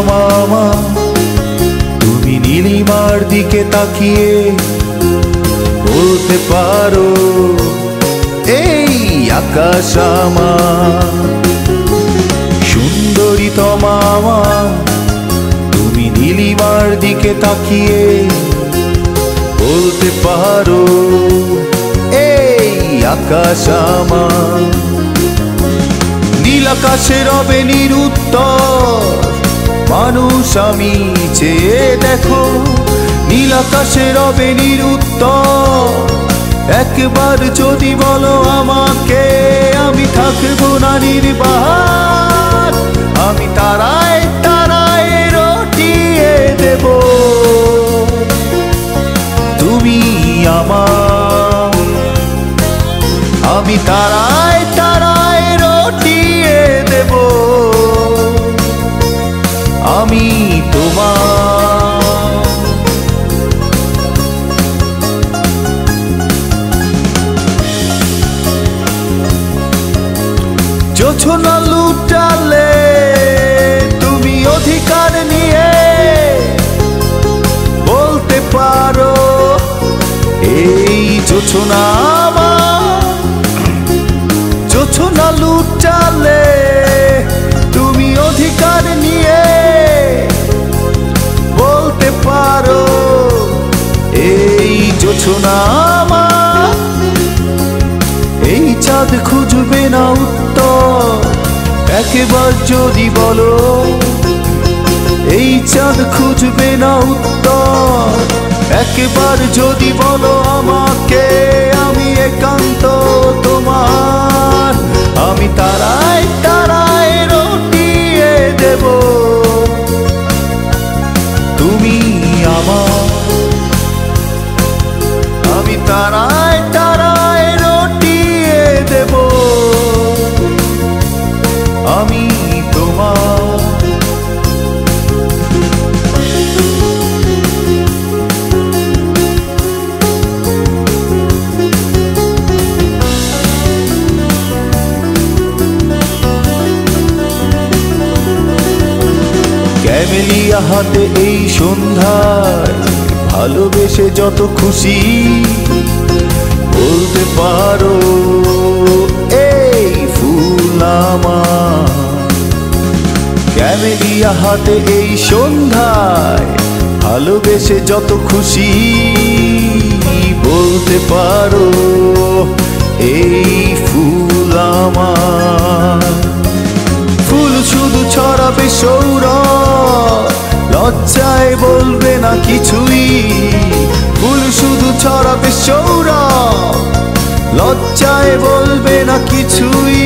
মামা তুমি নীলিমার দিকে তাকিয়ে বলতে পারো এই আকাশ আমার। সুন্দরী মামা তুমি নীলিমার দিকে তাকিয়ে বলতে পারো এই আকাশ আমার। নীল আকাশে রবে নিরুত্তর মানুষ আমি চেয়ে দেখো, নীল আকাশে রবে নিরুত্তর। একবার যদি বলো আমাকে আমি থাকবো না নির্বাক, আমি তারায় তারায় রটিয়ে দেব। তুমি আমার, আমি তারায় তারায় রটিয়ে দেব। আমি তোমার। জোছনা লুটালে তুমি অধিকার নিয়ে বলতে পারো এই জোছনা আমার। জোছনা লুটালে তুমি অধিকার নিয়ে বলতে পারো এই জোছনা আমার। এই চাঁদ খুঁজবে না উত্তর একবার যদি বলো, এই চাঁদ খুঁজবে না উত্তর একবার যদি বলো আমাকে আমি একান্ত তোমার। আমি তারায় তারায় রটিয়ে দেব। তুমি আমার, আমি তারায় তারায় রটিয়ে দেব। আমি তোমার। ক্যামেলিয়া হাতে এই সন্ধ্যায় ভালোবেসে যত খুশি বলতে পারো এই ফুল আমার। ক্যামেলিয়া হাতে এই সন্ধ্যায় ভালোবেসে যত খুশি বলতে পারো এই ফুল আমার। ফুল শুধু ছড়াবে সৌরভ, লজ্জায় বলবে না কিছুই। ফুল শুধু ছড়াবে সৌরভ, লজ্জায় বলবে না কিছুই।